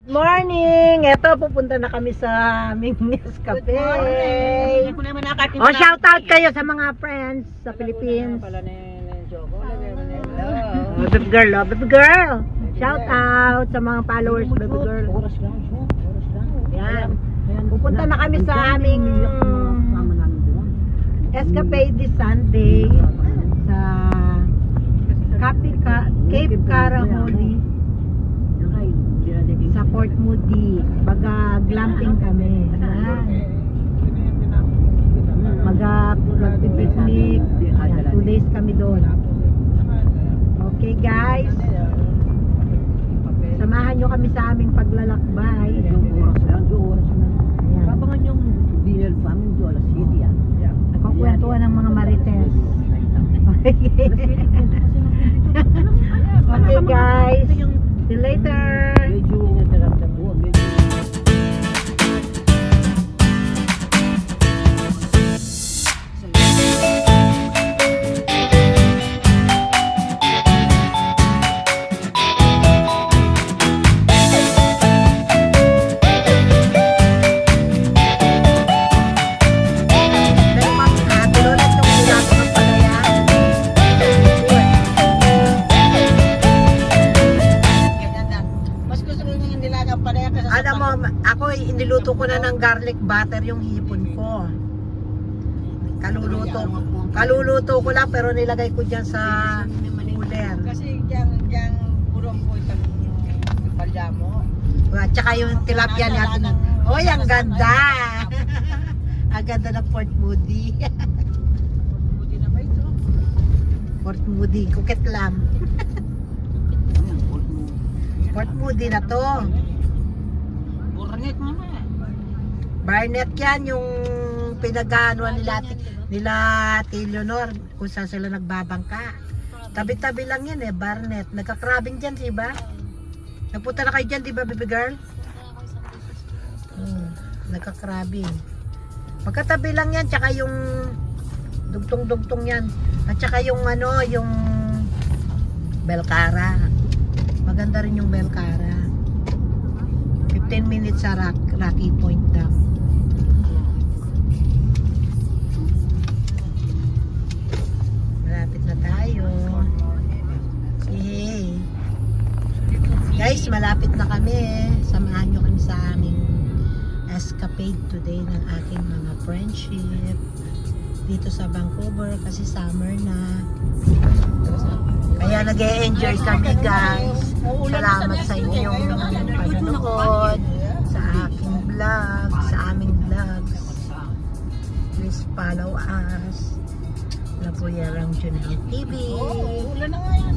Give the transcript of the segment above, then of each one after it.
Morning! Eto, pupunta na kami sa aming Nescafe. Oh, shout out kayo sa mga friends sa Philippines. Oh, baby girl, oh, baby girl. Shout out sa mga followers, baby girl. Yan. Pupunta na kami sa aming Escapade this Sunday sa Cape Caraholi sa Port Moody. Mag-glamping kami. Mag-picnic. 2 days kami doon. Okay guys, samahan nyo kami sa aming paglalakbay. Abangan yung dinner family do alas 7 yan. Nagkukwentuhan ng mga marites. Okay guys, see you later. Niluto ko na ng garlic butter yung hipon ko. Kaluluto ko lang pero nilagay ko dyan sa cooler. Kasi dyan purong po itang paljamo. At saka yung tilapia natin. Oy, ang ganda! Ang ganda ng Port Moody. Buti na ba ito? Port Moody, Kukit lang. Port Moody na to. Barnet mo na. Barnet yan, yung pinag-anuan nila Leonor, kung saan sila nagbabangka. Tabi-tabi lang yan Barnet. Nagka-crabbing dyan, diba? Nagpunta na kayo dyan, diba, baby girl? Nagka-crabbing. Magkatabi lang yan, tsaka yung dugtong-dugtong yan. At tsaka yung yung Belcara. Maganda rin yung Belcara. 15 minutes sa Rocky Point daw. Malapit na tayo. Hey. Guys, malapit na kami. Samahan nyo kami sa aming escapade today ng aking mga friendship dito sa Vancouver kasi summer na. Kaya nag-e-enjoy kami guys. Salamat sa inyong panonood sa aking vlog, sa aming vlogs. Please follow us. Napuyarang Junel TV. Ulan na nga yan.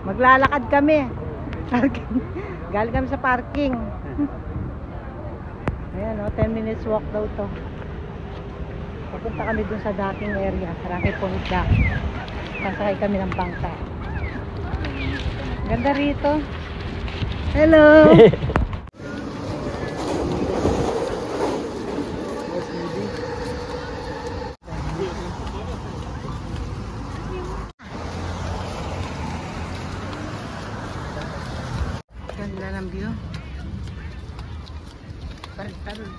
Maglalakad kami. Galing kami sa parking. Ayan 10 minutes walk daw to. Papunta kami dun sa dating area, sa Rocky Point Dock. Sasakay kami ng bangka. Ganda rito. Hello! Ganda ng view. Parang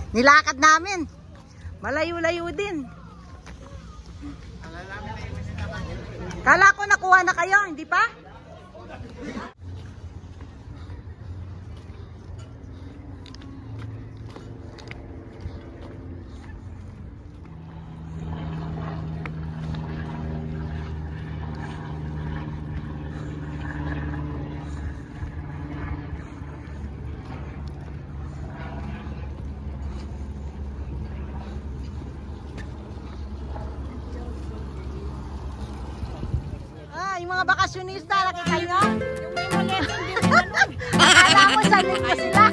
nilakad namin. Malayo-layo din. Kala ko nakuha na kayo, hindi pa? mga bakasyonista, nakita nyo? Akala ko salit ko sila.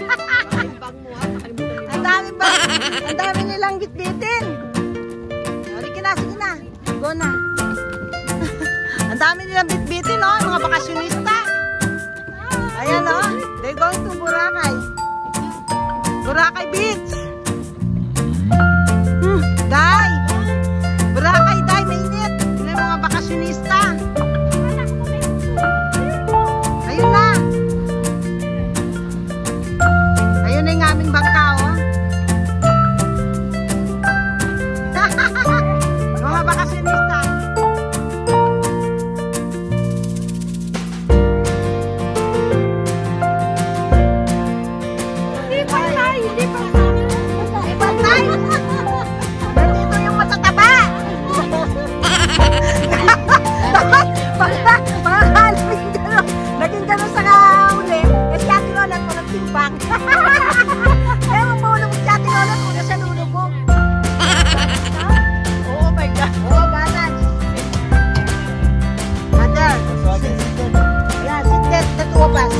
Ang dami nilang bitbitin. Sige na. Go na. Ang dami nilang bitbitin, no? Mga bakasyonista. Ayan, no? They're going to Boracay. Boracay Beach. Day! Boracay, Day, mainit. Yun yung mga bakasyonista. Ayun na. Ayun na yung aming bangka, oh. Mga bakasyonista. Hindi patay. Nandito yung matataba. Naging gano'n sa kauli. Eh, si Ate Lola po nagtimbang. Ewan po nung si Ate Lola po na siya nulubog. Oh my God. Oh, balance. Mother. Yeah, sit there, the two of us.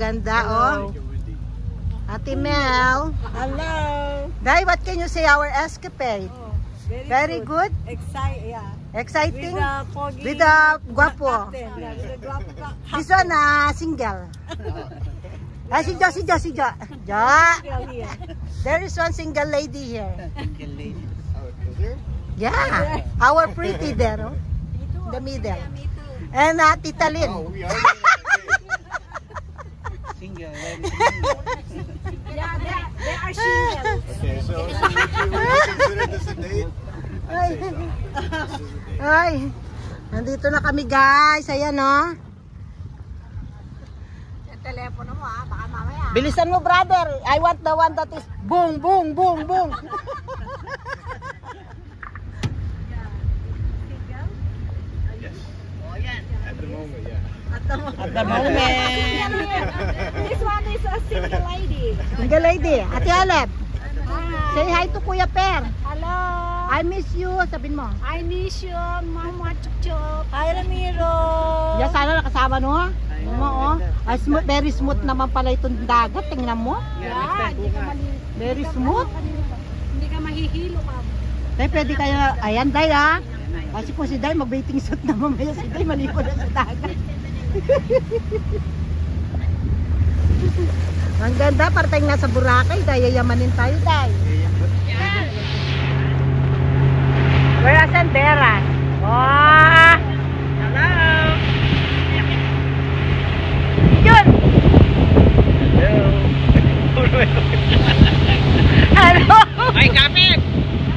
Ganda, oh. Ate Mel. Hello. Dai, what can you say our escapade? Oh, Very good. Exciting. Exciting. With the Guapo. with the guapo. This one, single. Si Jo. Jo. There is one single lady here. Yeah. Our pretty there, oh. In the middle. And Tita Lynn. Single. Yeah, they are single. Okay, so would you consider this a date? Ay. Ay. Nandito na kami, guys. Ayan, no. Yung telepono mo, baka mamaya. Bilisan mo, brother. I want the one that is boom, boom, boom, boom. Yes. At the moment, yeah. At the moment. This one is a single lady. Single lady. Ate Alep. Hi. Say hi to Kuya Per. Hello. I miss you. Sabihin mo. I miss you, Mama Chukchuk. Hi, Ramiro. Yeah, sana nakasama, no? Oo, oh. Ay, smooth, very smooth naman pala itong dagat. Tingnan mo. Yeah, Very smooth. Hindi ka mahihilo ka. Day, pwede kayo. Ayan, Day, ha? Kasi po si Day, mag-waiting suit na mamaya. Si Day, malipo na sa dagat. Ang ganda, parteng nasa Boracay. Day, yayamanin tayo, Day. Where are Sanderas? Oh! Hello! Yun! Hello! Ay, kapit!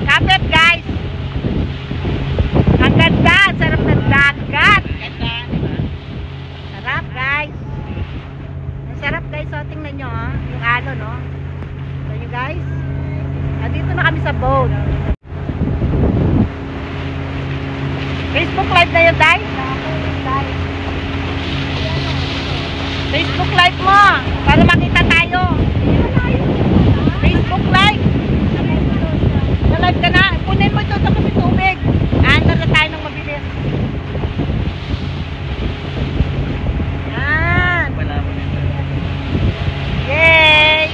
Kapit, guys! Ang ganda! Sarap ng dagat! Sarap, guys! Ang sarap, guys. So, tingnan nyo, ha? Yung ano, no? Tingnan nyo, guys. Andito na kami sa boat. Facebook Live na yun, Day? Facebook Live mo! Para makita tayo! Facebook Live! Na-live ka na! Punin mo ito sa kami tubig! Aandar na tayo ng mabilis. Yan! Yay!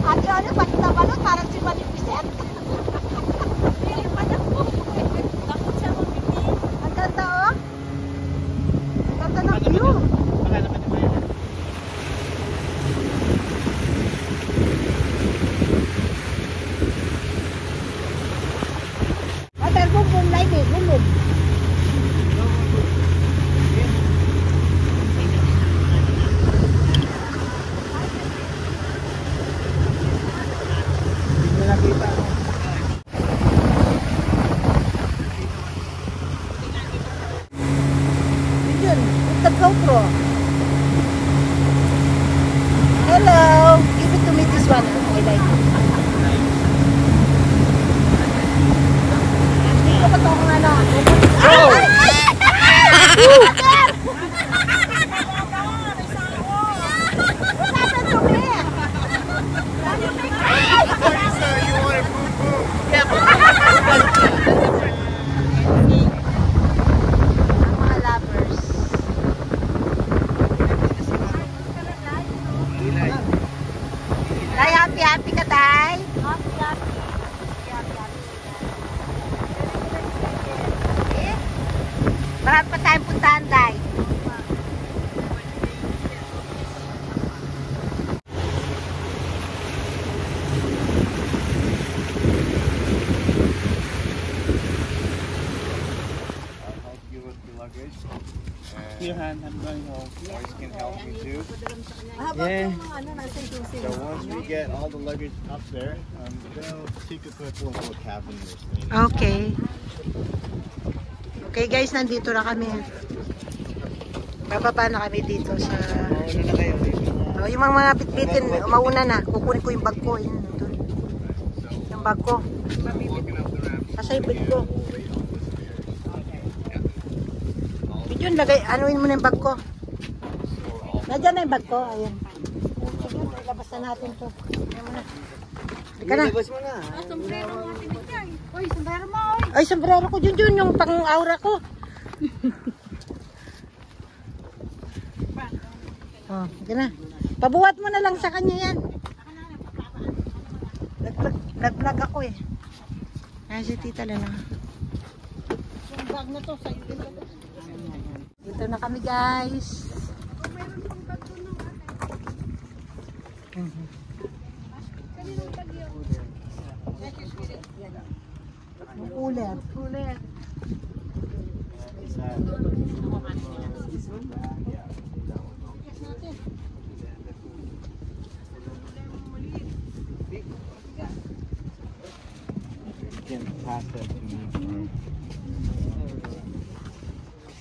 Ate ano, pati na balot, parang si Malificent. Ang ganda, oh! This one, I like it. Hindi ko pa ito kung ano. Happy ka, Tay? Marami pa tayong puntahan, Tay. Your hand, I'm going home. Boys can help me too. Yeah. So once we get all the luggage up there, they'll take a quick look at what cabin we're staying in. Okay. Okay guys, nandito na kami. Bababa na kami dito sa... Oh, yung mga bitbitin, mauna na. Kukunin ko yung bag ko. Yung bag ko. Nasa yung bag ko. Yun, lagay, anuin mo na yung bag ko. Nandiyan na yung bag ko. Ayun. Sige, labas na natin to. Ayan mo na. Ika na. Labas mo na. Sombrero mo atin dyan. Uy, sombrero mo. Ay, sombrero ko dyan, yung pang-aura ko. Oh, ika na. Pabuhat mo na lang sa kanya yan. Nag-vlog ako eh. Ayan si Tita Lena. Yung bag na to, sa'yo din. Dito na kami guys. Cooler. Cooler.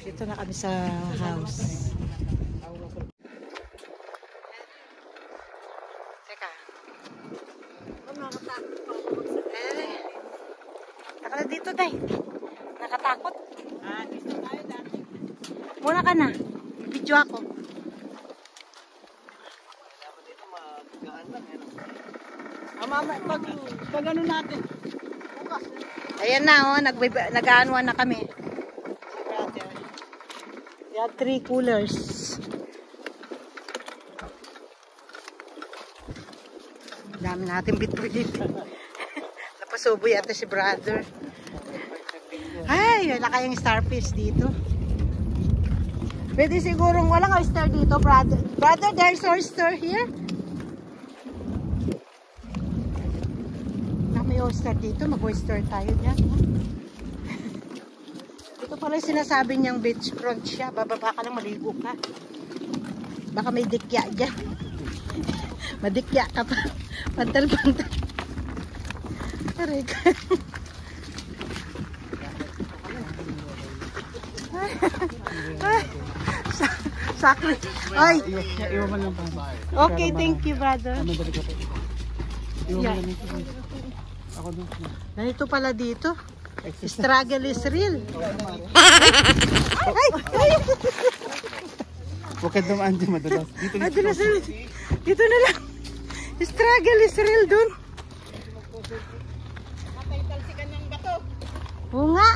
Dito na kami sa house. Teka. Nakala dito, Day. Nakatakot. Dito tayo dati. Muna ka na. Video ako. Mama, pag ano natin. Ayan na, oh. Nag-aanuan na kami. We have 3 coolers. Dami natin bitbit. Napasubo yata si brother. Ay, wala kayong starfish dito. Pwede sigurong walang oyster dito, brother. Brother, there's oyster here? May oyster dito, mag-oyster tayo dyan. Ito pala yung sinasabi niyang beachfront siya. Bababa ka lang, maligo ka. Baka may dikya dyan. Madikya ka pa. Pantal-pantal. Aray ka. Sakli. Ay. Okay, thank you, brother. Yeah. Ganito pala dito. Struggle is real. Ay! Huwag ka dumaan dyan, madalas. Dito na lang. Struggle is real dun. Matay-talsikan ng bato. Oo nga.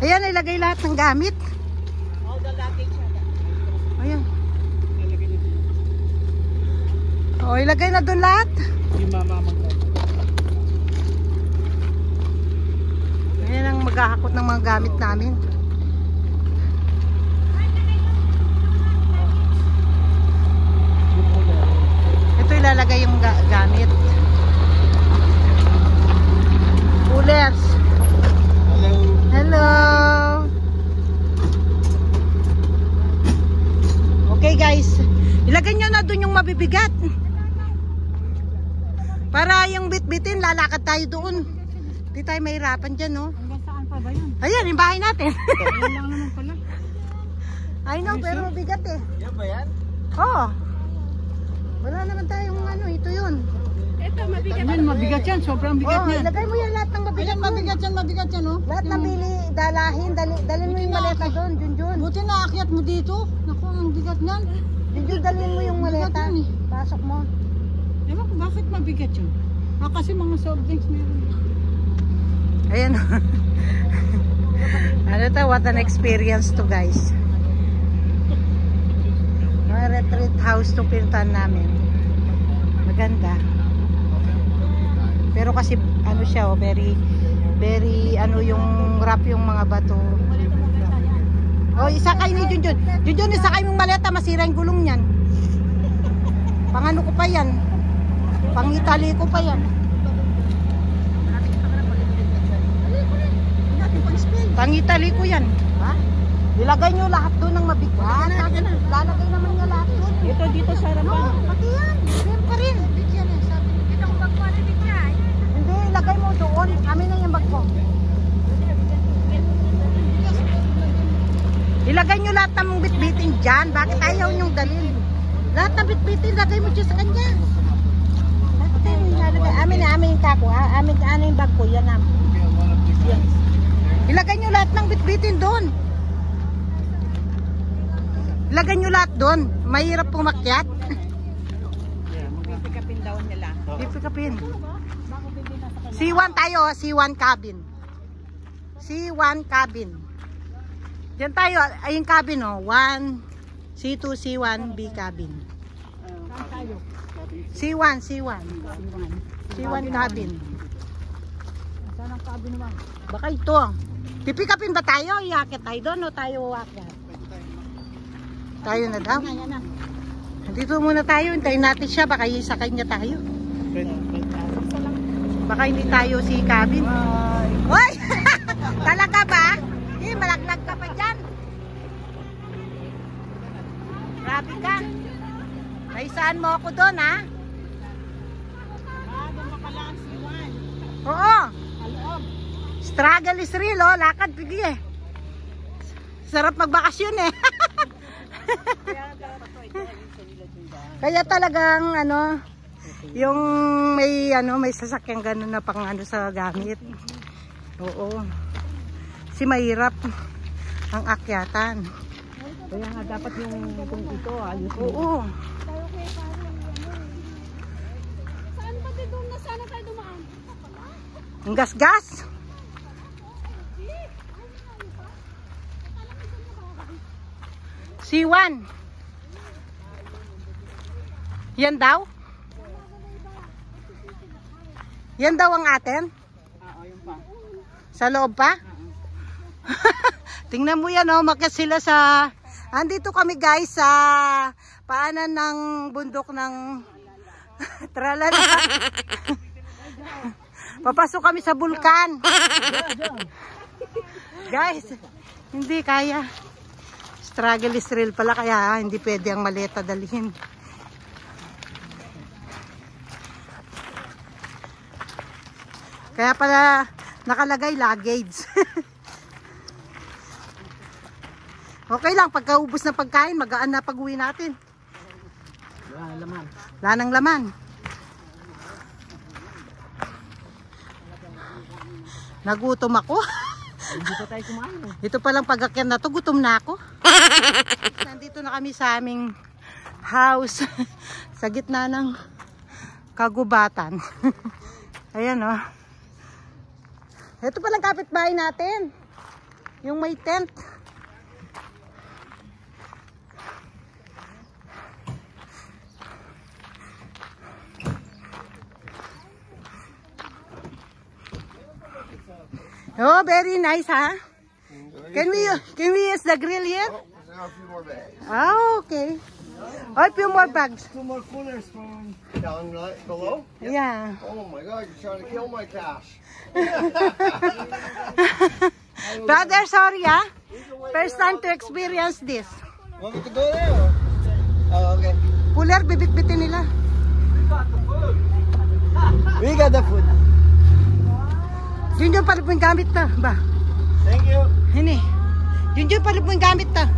Ayan, ilagay lahat ng gamit. Ayan. O, ilagay na doon lahat. Ayan ang maghahakot ng mga gamit namin. Ito ilalagay yung gamit. Coolers. Hello. Okay guys, ilagay nyo na doon yung mabibigat. Para yung bit-bitin, lalakad tayo doon. Hindi tayo mahirapan dyan, no? Hanggang saan pa ba yun? Ayan, yung bahay natin. Ayun lang naman pala. I know, pero bigat eh. Yan ba yan? Oo. Wala naman tayong ano, ito yun. Yan, mabigat yan. Sobrang bigat Oo, yan. ilagay mo yan lahat ng mabigat. Ayan, mabigat yan, oh. Lahat ng bili, dalahin, dalhin mo yung maleta doon, Junjun. Buti naakyat mo dito. Naku, ang bigat yan. Junjun, dalhin mo yung maleta. Bigat yun eh. Pasok mo. Ewan ko, bakit mabigat yun? Kasi mga soft drinks meron. Ayan. Ano to, what an experience to, guys. Mga retreat house to pinuntahan namin. Maganda. Pero kasi ano siya, oh, very ano yung rough yung mga bato. Oh, isakay ni Junjun. Junjun, isakay mong maleta, masira yung gulong niyan. Pangano ko pa yan. Pang-Italy ko pa yan. Pang-Italy ko yan. Ha? Ilagay nyo lahat doon ng mabigat. Lalagay naman nyo lahat doon. Ito dito sa harapan. No, pati yan. Same pa rin. Hindi, ilagay mo doon. Amin na yung bag ko. Ilagay nyo lahat ng bitbitin dyan. Bakit ayaw nyong dalhin? Lahat ng bitbitin, ilagay mo dyan sa kanya. Bakit ayaw nyo ilalagay? Amin yung kako. Amin yung bag ko. Yan namin. Yan. Ilagay nyo lahat ng bitbitin doon. Ilagay nyo lahat doon. Mahirap pumakyat. Pipikapin daw nila. Pipikapin. C1 tayo, C1 cabin. C1 cabin. Diyan tayo, ay yung cabin, oh. 1, C2, C1, B cabin. C1. C1 cabin. Saan ang cabin mo? Baka ito. Pipikapin ba tayo? Iakit tayo doon o tayo wakit? Tayo na daw. Dito muna tayo. Hintayin natin siya. Baka isakay niya tayo. Baka hindi tayo si cabin. Hoy! Talaga ba? Malaglag ka pa dyan. Grabe ka. Naisaan mo ako doon, ha? Doon pa pala ang C1. Oo. Aloob. Struggle is real, oh. Lakad, pigi eh. Sarap magbakasyon eh. Kaya talagang, ano, yung may sasakyan ganun na pang ano sa gamit. Oo. Kasi mahirap ang akyatan. Kaya nga dapat yung kung ito ayos mo. Oo. Saan pati doon na sana tayo dumaan? Ang gas-gas. C1. Yan daw? Yan daw ang atin? Oo, yun pa. Sa loob pa? Tingnan mo yan, oh, makas sila sa andito kami guys sa paanan ng bundok ng Tralala. Papasok kami sa bulkan. Guys, hindi kaya. Struggle is real pala, kaya hindi pwede ang maleta dalhin. Kaya pala nakalagay luggage. Okay lang, pagkaubos ng pagkain, magaan na pag-uwi natin. Wala laman. Wala nang laman. Nagutom ako. Hindi pa tayo kumain. Ito palang pag-akyan na to, gutom na ako. Nandito na kami sa aming house sa gitna ng kagubatan. Ayan, oh. Ito palang kapitbahay natin. Yung may tent. Oh, very nice, huh? Can we use the grill here? Oh, there's a few more bags. Oh, okay. Oh, a few more bags. 2 more coolers from down below. Yeah. Oh my God, you're trying to kill my cash. Brother, sorry, huh? First time to experience this. Want me to go there? Or? Oh, okay. Cooler, bibit-bitin nila. We got the food. Yun yung pala po yung gamit na, ba? Thank you. Hini. Yun yung pala po yung gamit na.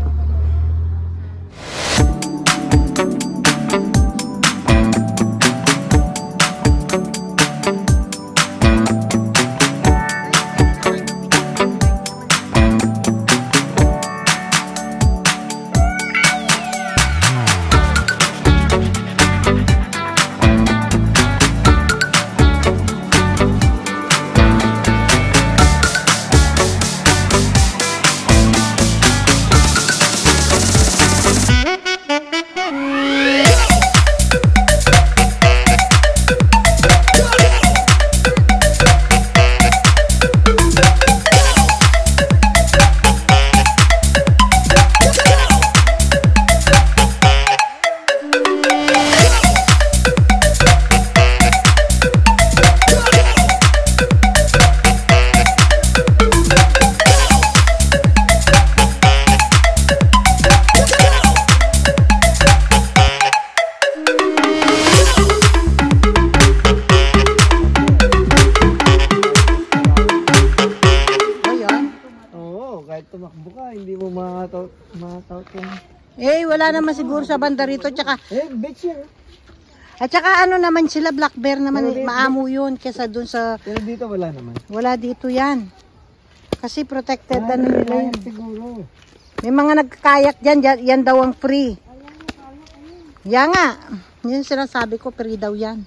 Wala naman siguro sa banda rito. Tsaka, beach yan. at saka ano naman sila, black bear naman, maamo yun kesa dun sa... Pero dito wala naman. Wala dito yan. Kasi protected ano nila yun. Siguro. May mga nagkakayak dyan, yan daw ang free. Yan nga. Yan sinasabi ko, free daw yan.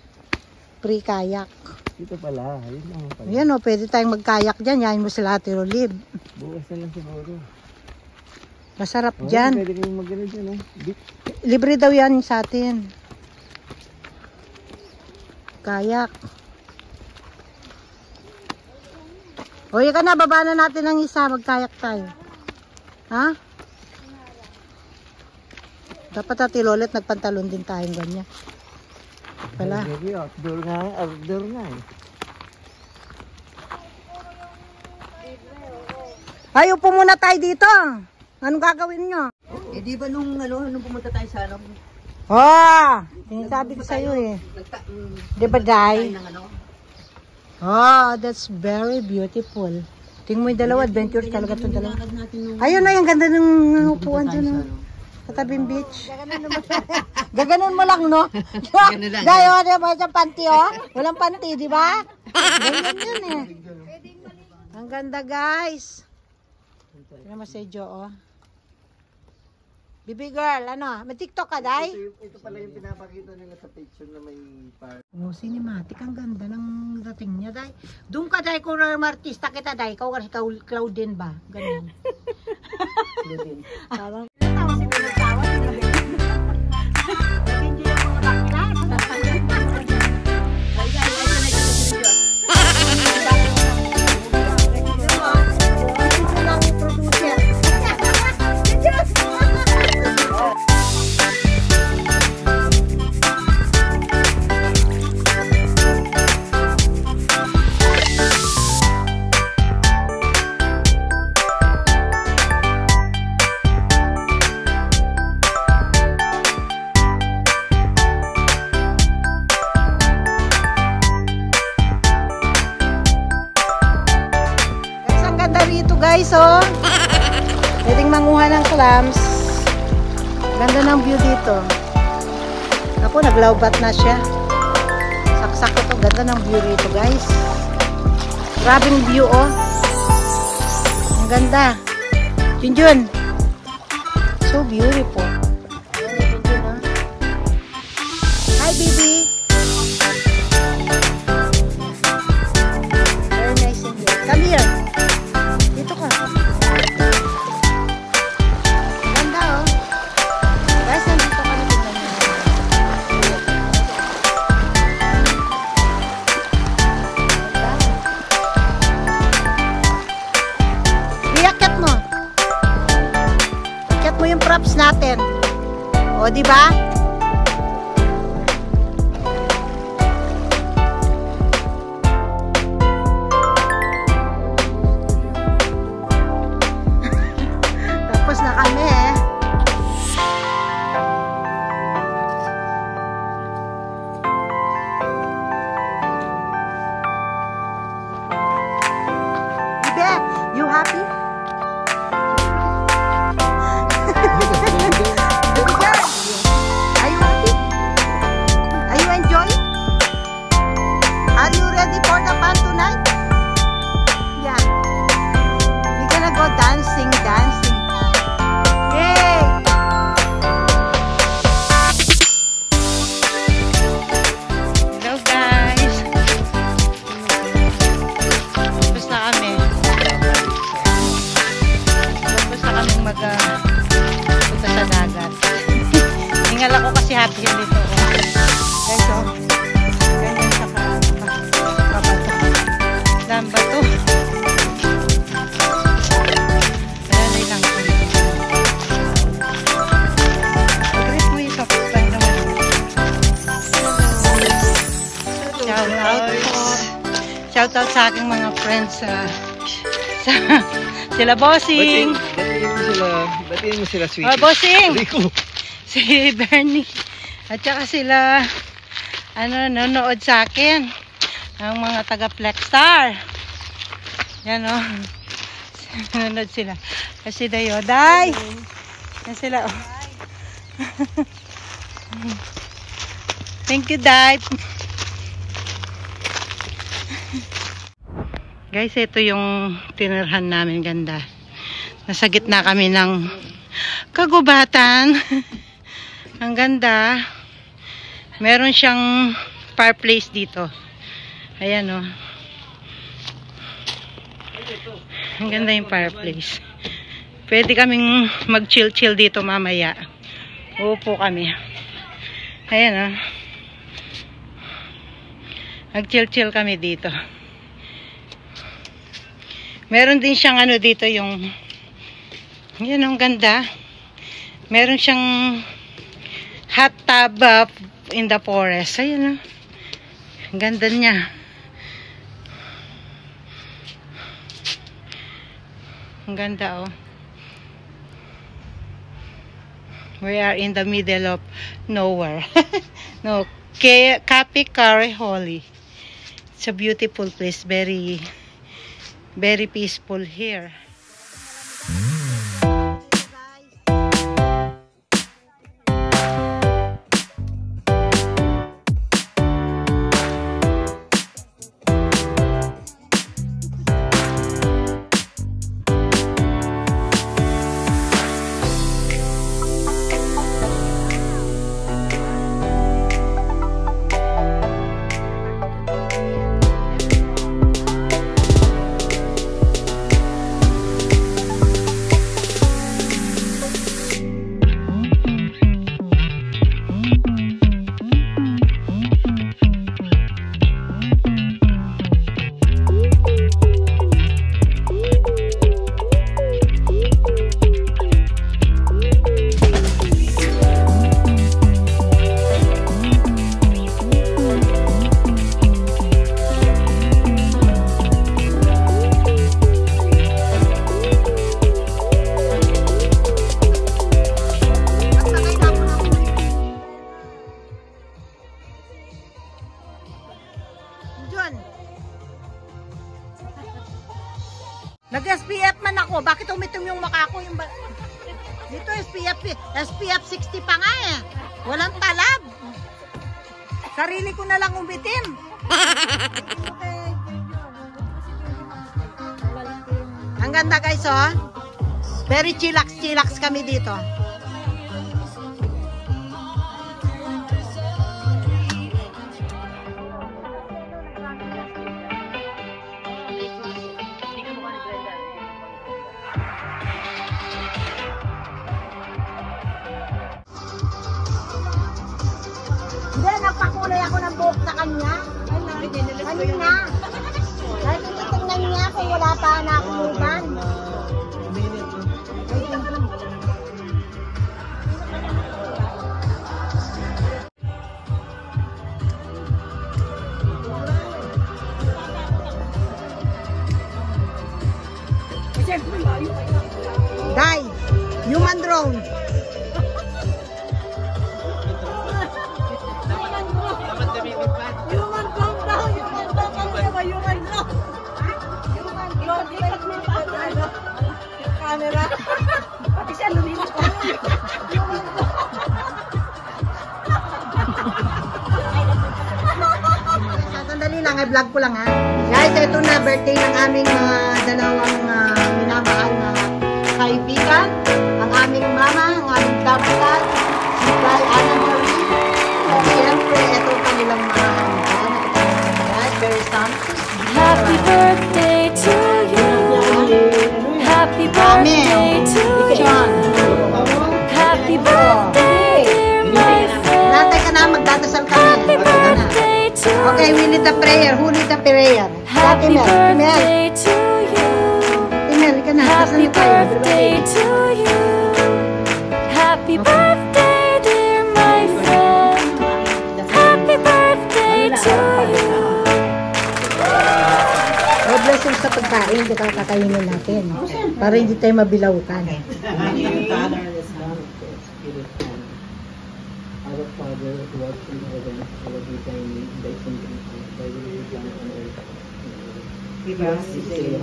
Free kayak. Dito pala. Ayun lang pala. Ayan o, pwede tayong magkayak dyan. Yahin mo sila Ate Rolib. Bukas na lang siguro. Masarap dyan. Pwede kayong mag-ano dyan, oh. Libre daw yan sa atin. Kayak. O, ka na, baba na natin ang isa. Magkayak tayo. Ha? Dapat Ate Lolet, nagpantalon din tayong ganyan. Pala. Outdoor nga. Outdoor nga eh. Ay, upo muna tayo dito. Anong gagawin nyo? Di ba nung pumunta tayo sa ano? Sinasabi ko sa'yo eh. Di ba, Day? That's very beautiful. Tingnan mo yung dalawa, adventure talaga itong dalawa. Ayun na, yung ganda ng upuan dyan. Katabing beach. Gaganon mo lang, no? Gayo, di ba sa panty, oh? Walang panty, di ba? Ganyan yun eh. Ang ganda, guys. Tignan mo si Jo, oh. Baby girl, ano? May TikTok ka, Day? Ito pala yung pinapakita nila sa picture na may park. Oh, cinematic. Ang ganda ng dating niya, Day. Doon ka, Day, kung artista kita, Day. Ikaw kasi Claudine ba? Ganyan. Claudine. Parang... Guys, oh. Pwedeng manguha ng clams. Ganda ng view dito. Ako, naglawbat na siya. Saksak ko to. Ganda ng view dito, guys. Grabing view, oh. Ang ganda. Junjun. So beautiful. Hi, baby. Very nice in here. Come here. Dito ka. Ganda, oh. Guys, nandito ka na tingnan nyo. Iakyat mo. Iakyat mo yung props natin. O, diba? Na kami eh. Ibe, you happy? Baby girl, are you happy? Are you enjoying? Are you ready for the fun tonight? Yeah. We're gonna go dancing. Punta sa dagat. Hingal ako kasi happy yun dito. Guys, oh. Ganyan sa kabato. Lambato. Lalay lang ko. Pag-greet mo yung kapitbahay naman. Shout out po. Shout out sa aking mga friends sila Bossing. Batiin mo sila, sweetie. Oh, Bossing. Rico. Si Bernie. At saka sila nanonood sa akin. Ang mga taga Flexstar. Yan, oh. Nanonood sila. Kasi Dayo, Day. Yan sila, oh. Thank you, Dad. Guys, ito yung tinirhan namin, ganda. Nasa gitna kami ng kagubatan. Ang ganda. Meron siyang fireplace dito. Ayan, oh. Ang ganda yung fireplace. Pwede kaming mag-chill-chill dito mamaya. Uupo kami. Ayan, oh. Mag-chill-chill kami dito. Meron din siyang ano dito yung... Yan, ang ganda. Meron siyang hot tub in the forest. Ayan, oh. Ang ganda niya. Ang ganda, oh. We are in the middle of nowhere. No, Kapikare Holy. It's a beautiful place. Very, very peaceful here. Nag-SPF man ako. Bakit umitim yung mukha ko? Dito SPF 60 pa nga eh. Walang talab. Sarili ko na lang umitim. Ang ganda guys, oh. Very chillax kami dito. Hindi, nagpakulay ako ng buhok sa kanya. Kanina. Dahil tinitingnan niya kung wala pa na akong uban. Dai, human drone. Camera. Pati siya lumipas pa. Sandali lang, i-vlog ko lang ha. Guys, ito na birthday ng aming dalawang minamahal na kaibigan. Ang aming mama, ang aming kapatid, si Kay Ana Marie. At siyempre, ito kanilang mga very something. Happy birthday to you. Happy birthday to you. Happy birthday, dear my friend. Natay ka na, magdadasal kami. Happy birthday to you. Okay, we need the prayer. Who need the prayer? Happy birthday to you. Timel, ka na. Happy birthday to you. Happy birthday, dear my friend. Happy birthday to you. God bless you sa pagkain, hindi kakakainin natin. Para hindi tayo mabilawkan. Our Father who art in heaven, hallowed be thy name. Thy kingdom come, thy will be done on earth as it is in heaven.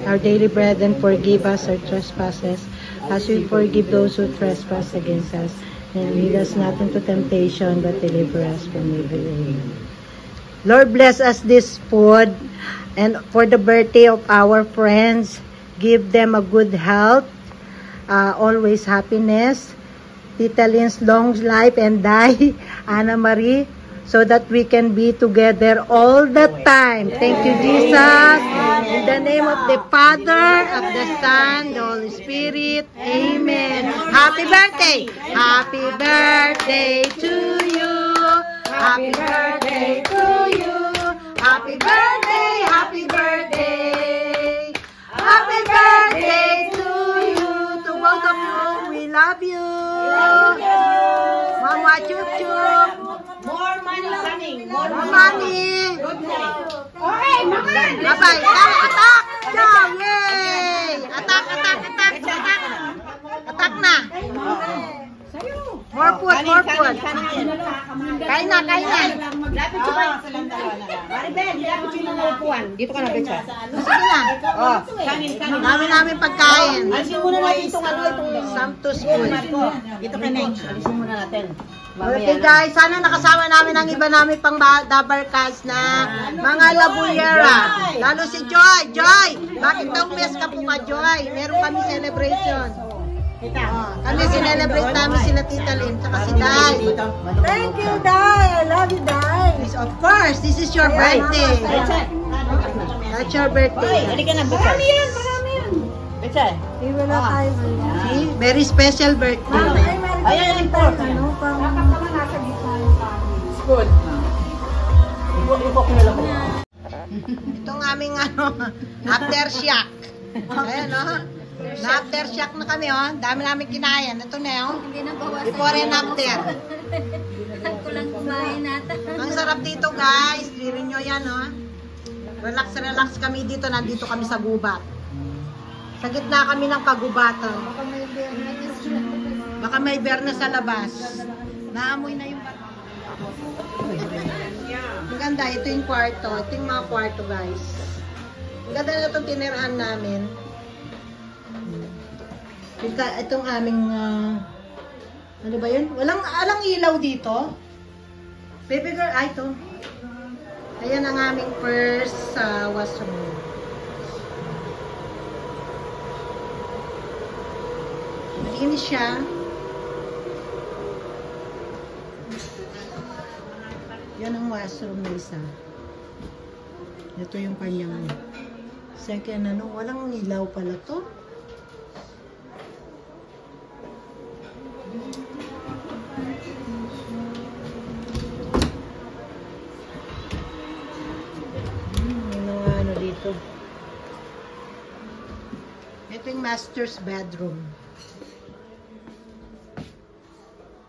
our daily bread, and forgive us our trespasses, as we forgive those who trespass against us. And lead us not into temptation, but deliver us from evil. Amen. Lord, bless us this food, and for the birthday of our friends, give them a good health, always happiness, Tita Lynn's long life and die, Anna Marie, so that we can be together all the time. Thank you, Jesus. In the name of the Father, of the Son, the Holy Spirit. Amen. Happy birthday! Happy birthday to you! Happy birthday to you! Happy birthday! Happy birthday! Happy birthday to you! To both of you, we love you! Mama Chup Chup! More money coming. More More money! Good night. Bye-bye! Attack! Ciao! Yay! Attack! Attack! Attack! Attack! Attack na! More food! More food! Kain na! Kain na! Lapit ko ba? Maribel, lapit ko yung upuan. Dito ka na, Betsa. Sige na! Oh, kanin. Dami namin pagkain. Alisin muna natin itong Samtus food. Dito ka na. Alisin muna natin. Okay guys, sana nakasama namin ang iba namin pang dabarkas na mga labuyera. Lalo si Joy. Joy! Bakit daw miss ka po ka, Joy? Meron kami celebration. Kami sinelebrate namin sila Tita Lynn tsaka si Dai. Thank you, Dai. I love you, Dai. Of course, this is your birthday. That's your birthday. Halika na, Betsa. Marami yan. Betsa. See? Very special birthday. Ayan, yung pork. Good. Itong aming aftershock. Ayan, no? Na-aftershock na kami, oh. Dami namin kinayan. Ito na, oh. Before and after. Ang sarap dito, guys. Lirin nyo yan, oh. Relax, relax kami dito. Nandito kami sa gubat. Sa gitna kami ng kagubatan. Baka may berna sa labas. Naamoy na yung barko. Maganda, ito yung kwarto. Ito yung mga kwarto, guys. Maganda na itong tinirahan namin. Itong aming, ano ba yun? Alang ilaw dito. Baby girl, ito. Ayan ang aming first washroom. Malinis siya. Yan ang washroom na isa. Ito yung kanyang second walang ilaw pala to. Ano dito. Ito yung master's bedroom.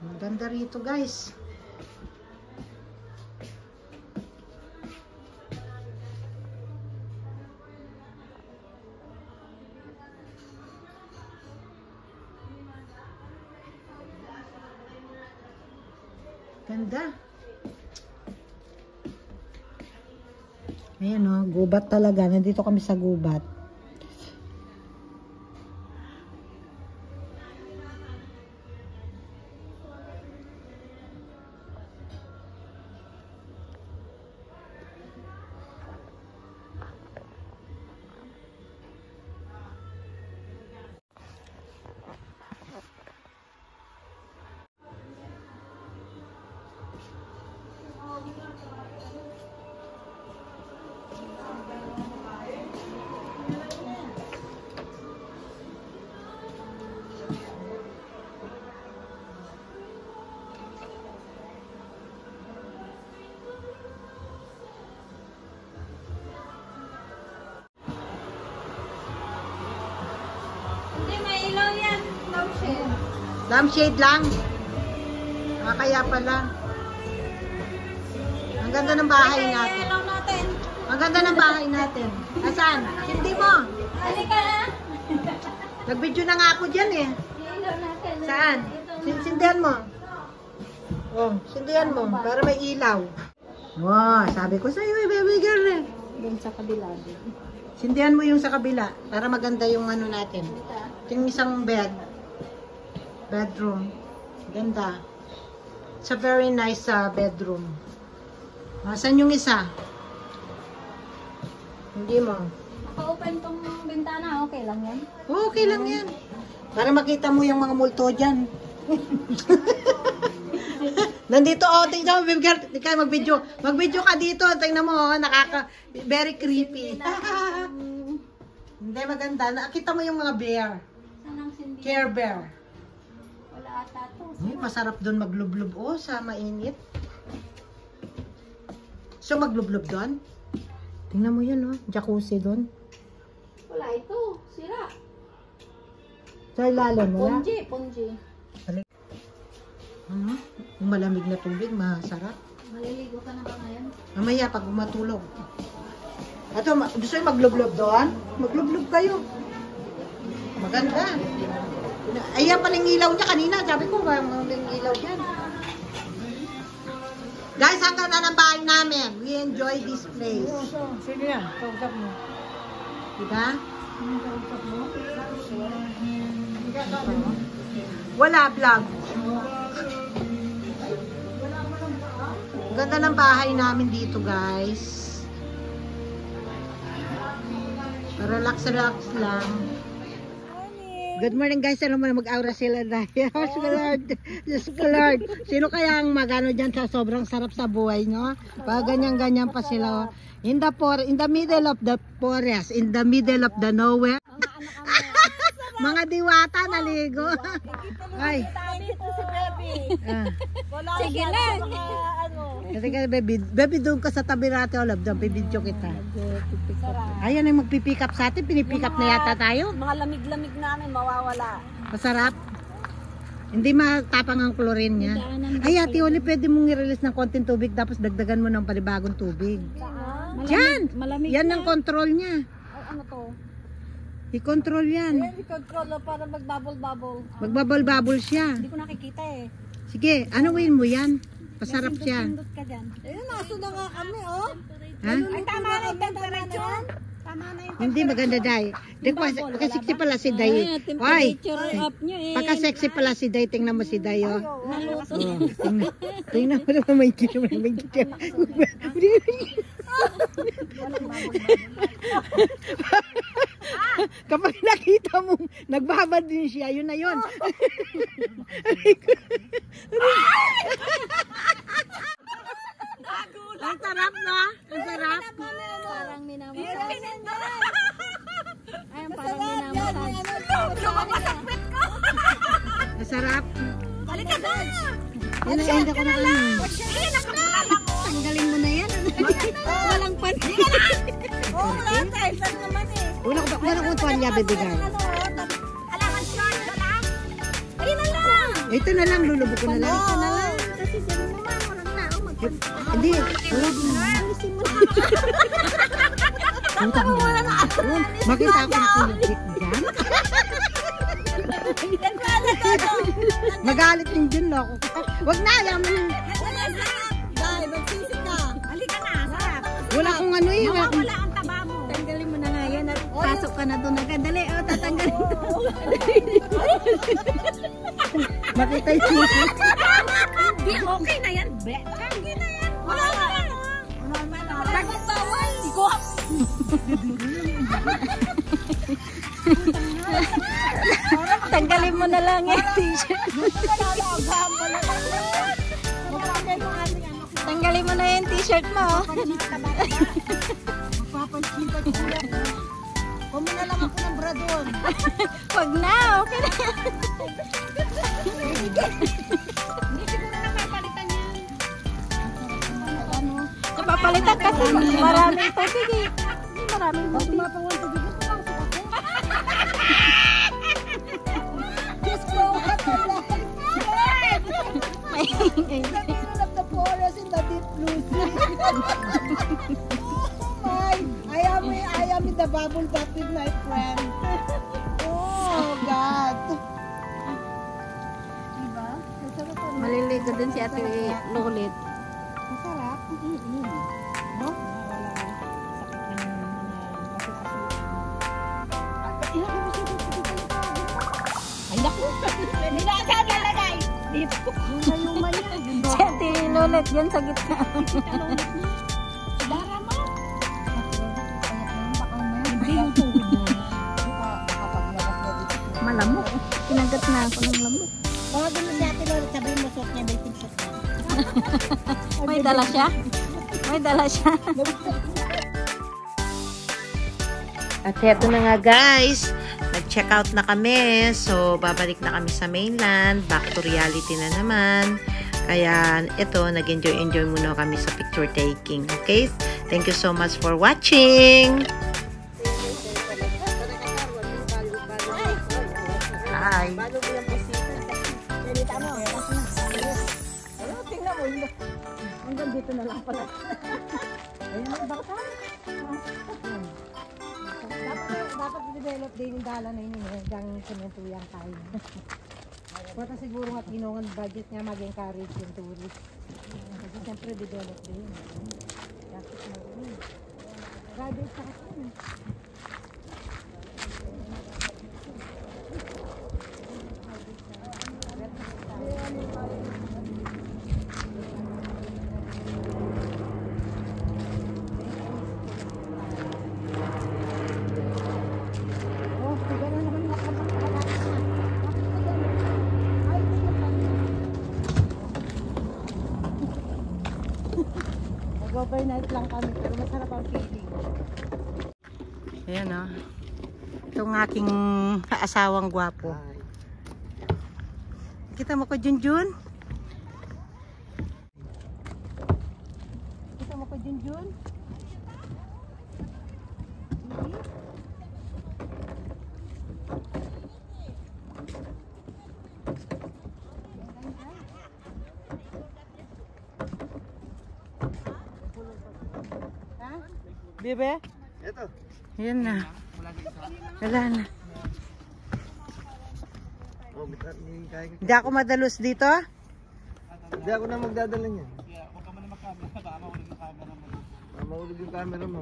Ang ganda rito, guys. Ganda. Ayan, oh, gubat talaga. Nandito kami sa gubat. Lampshade lang. Kaya pala. Ang ganda ng bahay natin. Ang ganda ng bahay natin. Asan? Hindi mo. Nag-video na nga ako dyan eh. Saan? Sindihan mo. Oh, sindihan mo. Para may ilaw. Wow, sabi ko sa'yo eh, baby girl eh. Doon sa kabila din. Sindihan mo yung sa kabila para maganda yung ano natin. Yung isang bedroom. Ganda. It's a very nice bedroom. Saan yung isa? Hindi mo. Naka-open tong bintana, okay lang yan? Okay lang yan. Para makita mo yung mga multo dyan. Nandito, tingnan mo, mag-video. Mag-video ka dito, tingnan mo, very creepy. Hindi, maganda. Nakita mo yung mga bear. Saan ang sindi? Care Bear. Wala ata to. Masarap doon maglublob. Sa mainit. So, maglublob doon? Tingnan mo yan, jacuzzi doon. Wala ito. Sira. Sa ilalim, wala? Ponji. Ano? Yung malamig na tubig, masarap. Maliligo ka na ba ngayon? Mamaya, pag matulog. Ito, gusto yung maglublob doon? Maglublob kayo. Maganda. Ayan pala yung ilaw niya kanina. Sabi ko, yung ilaw dyan. Guys, hanggang na ng bahay namin. We enjoy this place. Sino yan? Kausap mo. Diba? Kausap mo? Wala vlog. Ganda ng bahay namin dito, guys. Relax lang. Good morning, guys. Alam mo na mag-aura sila dahil. Diyos ko Lord. Sino kaya ang magano dyan sa sobrang sarap sa buhay, no? Pag ganyan-ganyan pa sila. In the middle of the forest, in the middle of the nowhere. Mga diwata naligo. Ay. Sige lang. Kasi baby doon ka sa tabi natin, Olab, doon bibidyo kita. Ayan ay magpipick up sa atin, pinipick up na yata tayo. Mga lamig-lamig namin mawawala. Masarap. Hindi matapang ang chlorine niya. Ay, Ate Oli, pwede mong i-release ng konting tubig tapos dagdagan mo ng panibagong tubig. Yan! Yan ang control niya. Ano to? I-control yan. I-control para magbubble-bubble. Magbabal-babol siya. Hindi ko nakikita eh. Sige, anuin mo yan. Pasarap siya. Pindot ka dyan. Ayun, naso na nga kami, oh. Ha? Ay, tama na yung temperature. Tama na yung Hindi maganda, Day. Pagka sexy pala si Day. Ay, pagka-sexy pala si Day, tingnan mo si Day, oh. Tingnan mo naman may kito. Kapag nakita mo, nagbabad din siya, yun na yun. Ang sarap, no? Ang sarap. parang minamatan. Ayun, parang minamatan. Masarap. Halika doon! Yan ay hindi ko na ano. Tanggalin mo na yan. Walang pan. Oo, wala tayo. Saan naman eh? Wala kong tuwalya bibigay. Alangan short na lang. Ayun na lang. Ito na lang, lulubog ko na lang. Ito na lang. Kasi sino naman, walang tao. Hindi, wala din. Alisin mo na. Puta ko na. Makita ko na kulubik dyan. Magalit yung dyan, loko. Wag na, ayaw mo yun. Dahil, magsisik ka. Halika na, sarap. Wala akong ano eh. Wala ang taba mo. Tanggalin mo na nga yan at pasok ka na doon agad. Dali, tatanggalin mo. Makita yun. Hindi, okay na yan. Okay na yan. Wala na. Bakit bawal? Go. Tanggalin mo na lang yung t-shirt. Tanggalin mo na yung t-shirt mo. Kumuna lang ako ng bra doon. Wag na, okay na. Hindi siguro na mapalitan yan. Napapalitan kasi maraming tubig eh. Maraming tubig. Just go at the light. In the middle of the forest in the deep blue sea. Oh my! I am in the bubble bath with my friend. Oh God! Diba? Maliligo din si Ate Lolit. Masarap. No? Wala. Sakit ng Naku, nila saan lalagay? Dito. Yung yan. Si Ate Lolet, yan sa gitna. Darama. Hindi yung tubig mo. Kapag-lagat mo dito. Malamok. Kinagat na ako ng lamok. Baka gulo si Ate Lola, sabihin mo suot niya, dating suot niya. May dala siya? May dala siya. At heto na nga guys, nag-check out na kami. So, babalik na kami sa mainland. Back to reality na naman. Kaya, ito, nag-enjoy muna kami sa picture taking. Okay? Thank you so much for watching! Bye! Hanggang dito na lang pala. Ayan ang baka. Dapat i-develop din yung dala na yun. Hanggang sementuyang tayo. Bata siguro nga tinungan budget niya mag-encourage yung tourist. Kasi siyempre develop din. Dapat mag-in. Graduate sa kasi. Overnight lang kami, pero masarap ang feeling. Ayan o. Itong aking asawang gwapo. Kita mo ko, Junjun? Kita mo ko, Junjun? Bebe? Ito. Ayan na. Wala na. Oh, kaya Hindi ako madalos dito. Hindi ako na magdadala niyan. Mahulog yung camera mo.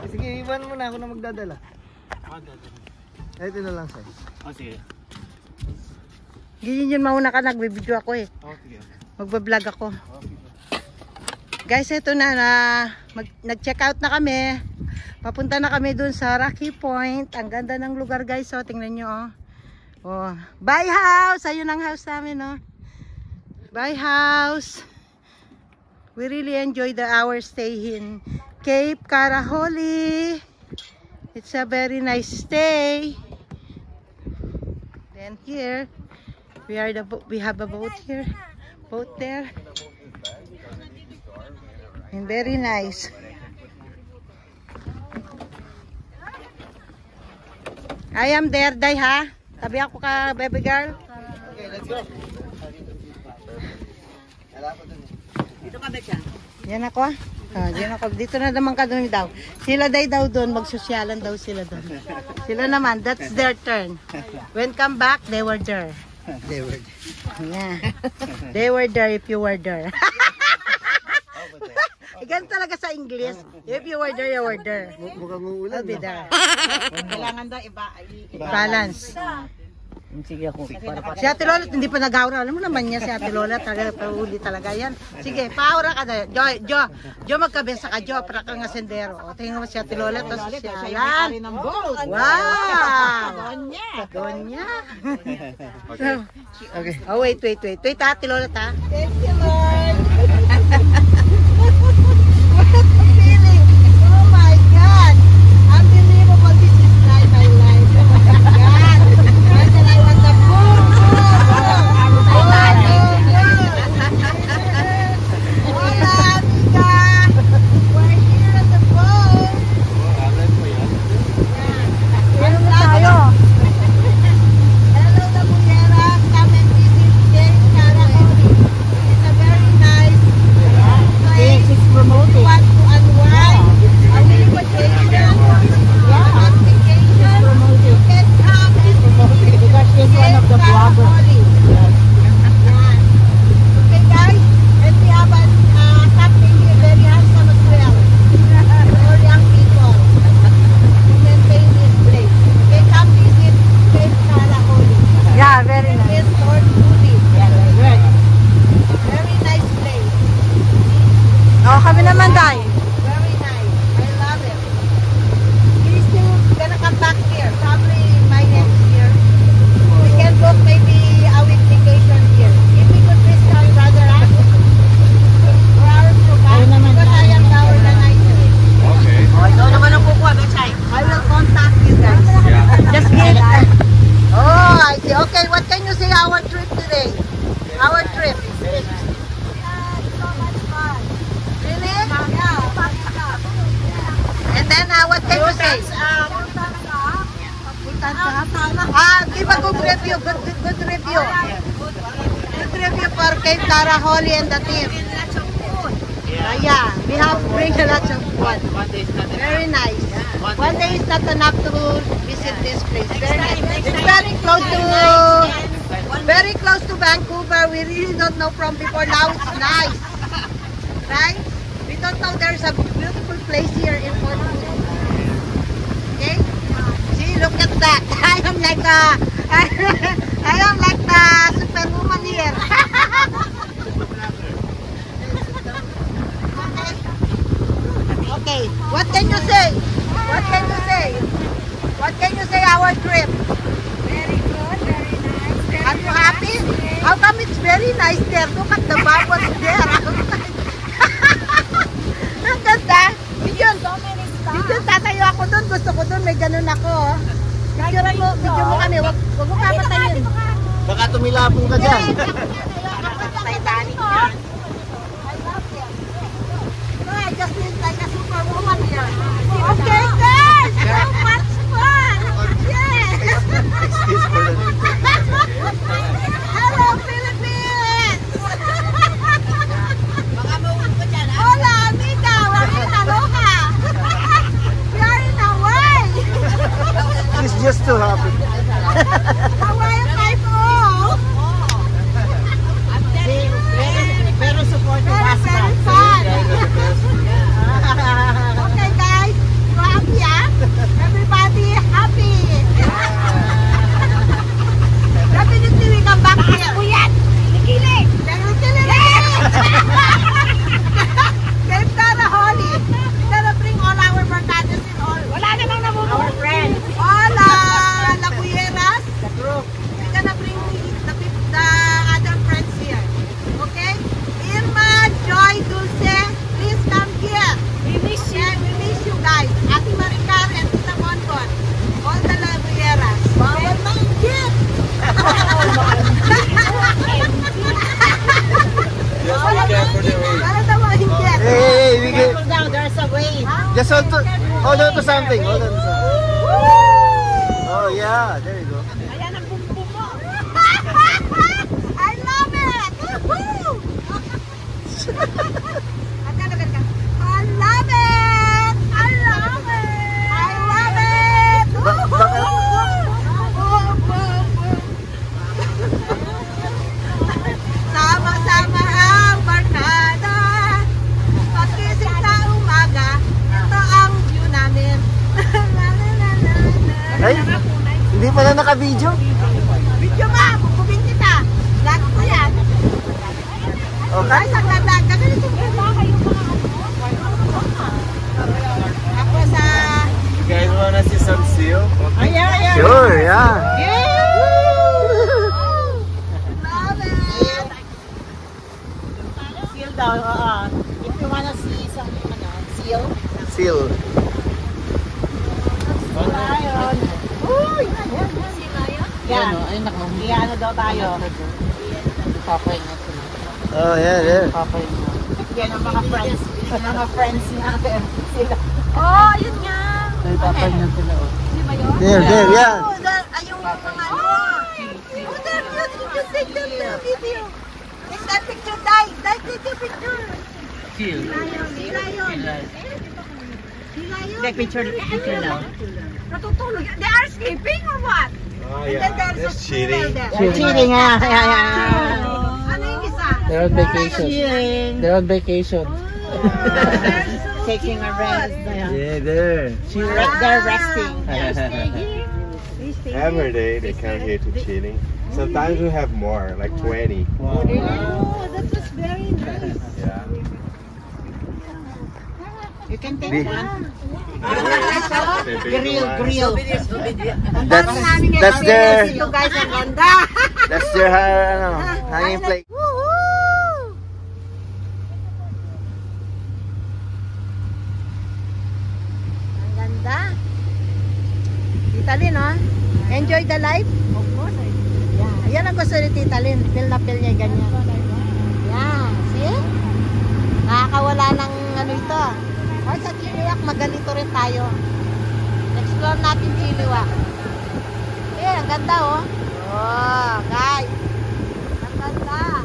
Sige, iwan mo na ako na magdadala. Ito na lang sa'yo. Oh, sige. Ganyan yun, mauna ka, nagbibideo ako eh. Oh, sige. Magbablog ako. Guys, ito na, nag-check out na kami. Papunta na kami dun sa Rocky Point. Ang ganda ng lugar guys, oh, tingnan nyo oh. Oh, bye house! Ayun ang house namin oh. Bye house! We really enjoyed our stay in Cape Caraholi. It's a very nice stay. Then here, we have a boat here. Boat there. And very nice. I am there, Day, ha? Tabi ako ka, baby girl. Okay, let's go. Dito ka ba siya? Yan ako. Yan ako. Dito na naman ka doon daw. Sila Day daw doon. Magsosyalan daw sila doon. Sila naman, that's their turn. When come back, they were there. They were. Yeah. They were there if you were there. Ganun talaga sa English. If you were there, you were there. Mukhang uulan. I'll be there. Kailangan daw Balance. Sige ako. Si Ate Lola, hindi pa nag-aura. Alam mo naman niya si Ate Lola, talaga pauli talaga yan. Sige, pa-aura ka na. Jo, magkabesa ka, Jo, para kang asendero. O, tingnan mo si Ate Lola, tapos si Alan. Wow! Donya. Okay. Oh, wait, Ate Lola, ta. Thank you, Lord. It's a very kami naman, Day. Very nice. I love it. He's still gonna come back here. Probably my next year. We can book maybe a week vacation here. If we could please call Brother Ash for our program. Because I am now organizer. Okay. Ikaw naman ang kukuha, Bechay. I will contact you guys. Just give it. Oh, I see. Okay, what can you say our trip today? Our trip. So much fun. Really? Yeah. And then what can you say? Give a good review. Good review. Good review for Cape Tara, Holly, and the team. Yeah, we have bring a lot of fun. Very nice. One day is not enough to visit this place. Very nice. It's very close to Vancouver. We really don't know from before. Now it's nice, right? We don't know there's a beautiful place here in Fort Hood. Okay? See, look at that. I am like the superwoman here. Okay, what can you say? What can you say? What can you say our trip? Very good, very nice. Are you happy? How come it's very nice there? Look at the bubbles there. Ang ganda. Yun, tatayo ako doon. Gusto ko doon. May ganun ako. Video mo kami. Wag mo papatayin. Baka tumilapong ka dyan. Titanic yan. I just need like a superwoman here. Okay, guys! So much fun! Yes! Hello, Philippines! Hola, amiga! Aloha! We are in Hawaii! She's just too happy. Hawaii 5-0! Pero supportive Very fun! Okay guys, you happy Everybody happy! Definitely we come back here! Kuyan! Kikilig! Cape Tara Holly! We're gonna bring all our barcadas in all. Wala namang namumuha! Our friends! All Labuyeras! The group! We're gonna bring the other friends here. Okay? Irma, Joy, Dulce, please come here. We miss you. Yeah, we miss you guys. Ate Maricar and Tita Bonbon. All the Labuyeras. Bawal maingit. Just be careful the way. Para daw maingit. Hey, we get... Now there's a way. Just hold on to something. Hold on to something. Oh yeah, there you go. Ayan ang bumbum mo. I love it. Woo! I love it. I love it. I love it. Sama-sama ang barkada. Pagkising sa umaga, ito ang view namin. Ay, hindi pala naka-video. Video ba? Bukubin kita. Vlog ko yan. Okay. Ay, sa vlog. Ganito ba kayo Ako sa... You guys wanna see some seal? Ayan. Sure, yeah. Love it. Seal daw, if you wanna see some, seal. Seal. Ayun. Uy! Yan. Iyan daw tayo. Oh, yeah, yeah. Yan ang mga friends. Mga friends natin. Sila. Oh, yun nga. There, yeah. Oh, yung mga ano. Oh, there, you just take the video. Take that picture, Dai. Dai, take the picture. Sila yun. Take picture now. Natutulog. They are sleeping or what? Oh And then there's a squirrel there. Cheating nga. Ano yung isa? They're on vacation. Cheating. They're on vacation. Taking a rest. Yeah, there. They're resting. Every day they come here to chilling. Sometimes we have more, like 20. Oh, that was very nice. Yeah. That's their Ito guys, ang ganda. that's their hanging plate. Ang ganda. Tita Lynn, oh. Enjoy the life? Of course. Yeah. Yan ang gusto ni Tita Lynn. Feel na feel niya ganyan. Yeah. See? Nakakawala ng ano ito. O, sa Chiliwak, maganito rin tayo. Explore natin Chiliwak. Eh, ang ganda, oh. Oh, guys. Ang ganda.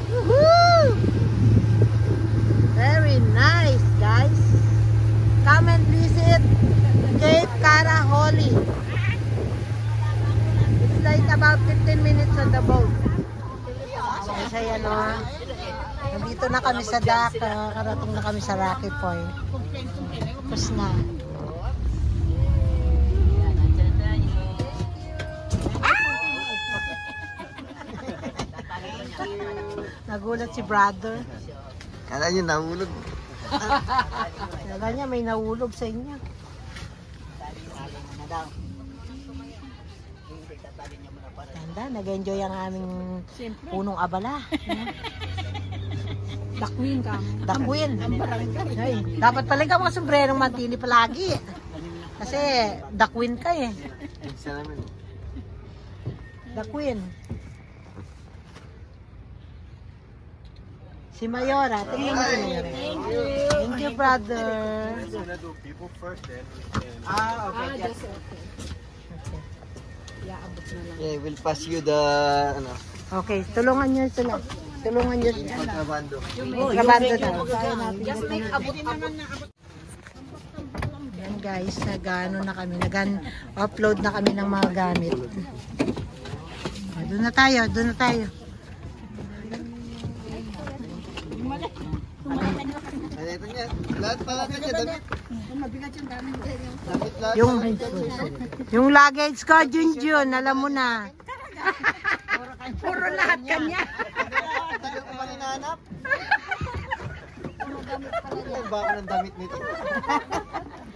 Woohoo! Very nice, guys. Come and visit Cape Caraholi. It's like about 15 minutes on the boat. Kasi yan, oh. Nandito na kami sa dock. Karating na kami sa Rocky Point. Tapos na. Nagulat si brother. Kala niyo nahulog. Kala niya may nahulog sa inyo. Ganda, nag-enjoy ang aming punong abala. Dakwin ka. Dakwin. Ay, dapat pala ka mga sombrerong mantili palagi. Kasi dakwin ka eh. Isa naman. Dakwin. Si Mayora, tingnan mo si Mayora. Thank you, brother. We're gonna do people first, then we can. Okay. Yeah, we'll pass you the Okay, tulungan niyo sila. Tulungan niyo sila. kontrabando. Kontrabando daw. Just make abot naman na abot. Yan guys, nag-ano na kami, nag-upload na kami ng mga gamit. Doon na tayo, doon na tayo. Ano ito niya? Lahat pala niya damit. Mabigat yung dami. Damit lahat. Yung luggage ko, Junjun, alam mo na. Puro lahat kanya. Tagal ko pa hinahanap. Ano ba ako ng damit nito?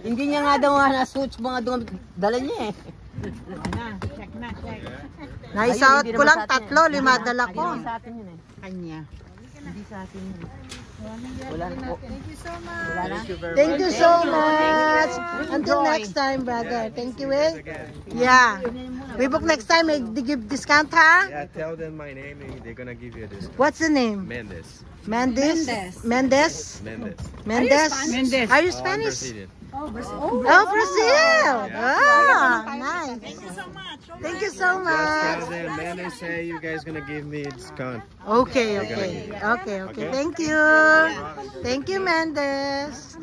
Hindi niya nga daw na-switch mga dumamit. Dala niya eh. Check na, check. Naisahot ko lang 3, 5 dala ko. Sa atin yun eh. Kanya. Hindi sa atin yun. Wala na po. Thank you so much. Wala na. Thank you so much. Until next time, brother. Thank you, eh. Yeah. We book next time. They give discount, ha? Yeah, tell them my name and they're gonna give you a discount. What's the name? Mendes. Mendes? Mendes? Mendes. Mendes? Mendes. Are you I'm Spanish? Brazilian. Oh, Brazil. Ah, nice. Thank you so Just much. tell them Mendes say you guys gonna give me a discount. Okay. Thank you. Thank you, Mendes.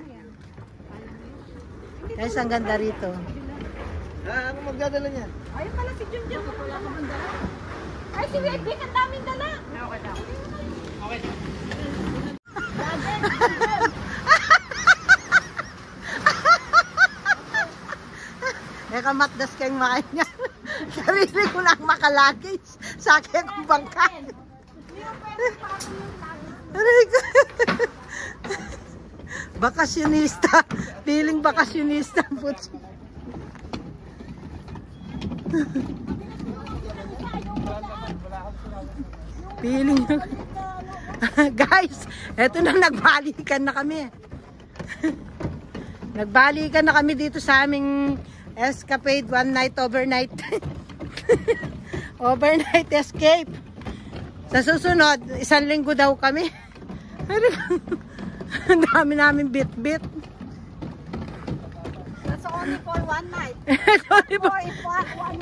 Guys, ang ganda rito. Ano magdadala niya? Ayun pala si Junjun. Wala ko bang dala? Ay, si Wedwick, ang daming dala. Okay daw. Nakamatdas kayong makain niya. Sarili ko lang makalagage. Sa akin kong bangka. Aray ko. Bakasyonista. Feeling bakasyonista. Putsi. Feeling guys, eto na, nagbalikan na kami. Nagbalikan na kami dito sa aming escapade, one night overnight. Overnight escape. Sa susunod, 1 linggo daw kami. Ang dami namin bit-bit. That's only for one night. Only for- Or if one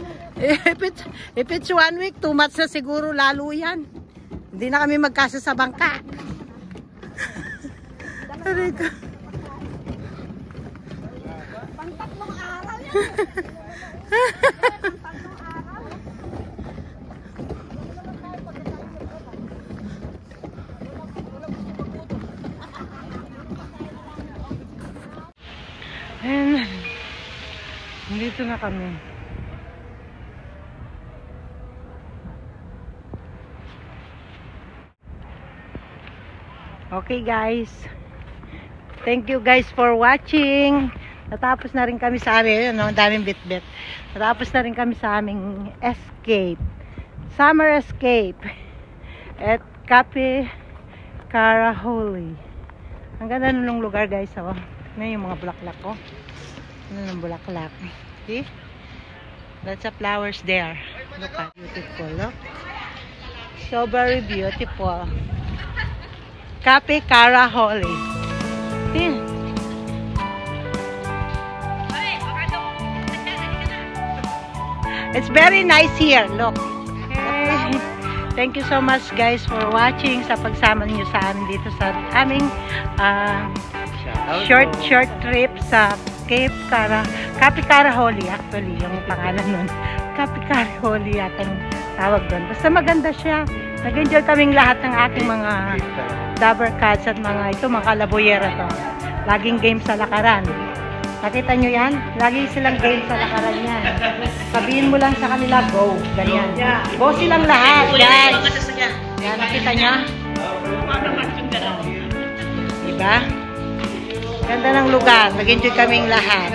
week. If it's 1 week, 2 months na siguro lalo yan. Hindi na kami magkasa sa bangka. Aray ko. Pang 3 araw yan. And nandito na kami. Okay guys, Thank you guys for watching. Natapos na rin kami sa amin, ang daming bit-bit. Natapos na rin kami sa aming escape. Summer escape. At Cape Caraholi. Ang ganda nung lugar guys, oh. Tignan yung mga bulaklak, oh. Ano yung bulaklak? See? Lots of flowers there. Look at beautiful, look. So very beautiful. Cape Caraholi. See? It's very nice here. Look. Okay. Thank you so much guys for watching sa pagsama niyo sa amin dito sa aming short trip sa Cape Caraholi actually yung pangalan nun. Cape Caraholi yata ang tawag doon. Basta maganda siya. Nag-enjoy kaming lahat ng aking mga Dabber Cats at mga kalaboyera to. Laging game sa lakaran. Nakita nyo yan? Lagi silang game sa lakaran yan. Sabihin mo lang sa kanila, go. Ganyan. Go silang lahat, guys. Yan, nakita nyo? Diba? Ganda ng lugar. Nag-enjoy kaming lahat.